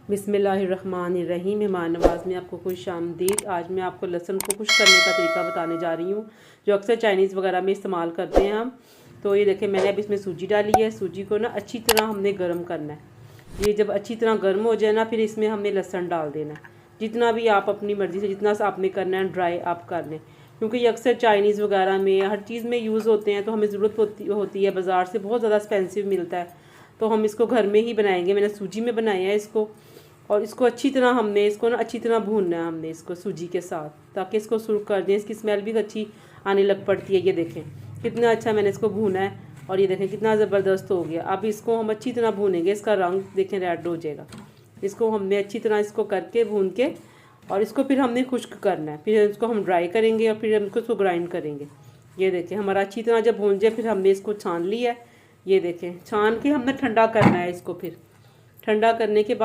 बिस्मिल्लाहिर्रहमानिर्रहीम। मेहमान नवाज़ में आपको खुश आमदीद। आज मैं आपको लहसुन को खुश करने का तरीका बताने जा रही हूँ, जो अक्सर चाइनीज़ वगैरह में इस्तेमाल करते हैं हम। तो ये देखें, मैंने अब इसमें सूजी डाली है। सूजी को ना अच्छी तरह हमने गर्म करना है। ये जब अच्छी तरह गर्म हो जाए ना, फिर इसमें हमने लहसुन डाल देना है। जितना भी आप अपनी मर्ज़ी से जितना सा आपने करना है ड्राई आप कर लें, क्योंकि ये अक्सर चाइनीज़ वगैरह में हर चीज़ में यूज़ होते हैं। तो हमें ज़रूरत होती है, बाज़ार से बहुत ज़्यादा एक्सपेंसिव मिलता है, तो हम इसको घर में ही बनाएंगे। मैंने सूजी में बनाया है इसको, और इसको अच्छी तरह हमने इसको ना अच्छी तरह भूनना है हमने इसको सूजी के साथ, ताकि इसको सुर्ख कर दें। इसकी स्मेल भी अच्छी आने लग पड़ती है। ये देखें कितना अच्छा मैंने इसको भूना है, और ये देखें कितना ज़बरदस्त हो गया। अब इसको हम अच्छी तरह भूनेंगे। इसका रंग देखें रेड हो जाएगा। इसको हमने अच्छी तरह इसको करके भून के, और इसको फिर हमने खुश्क करना है। फिर इसको हम ड्राई करेंगे और फिर हम इसको ग्राइंड करेंगे। ये देखें हमारा अच्छी तरह जब भून जाए, फिर हमने इसको छान लिया है। ये देखें छान के हमने ठंडा करना है इसको। फिर ठंडा करने के बाद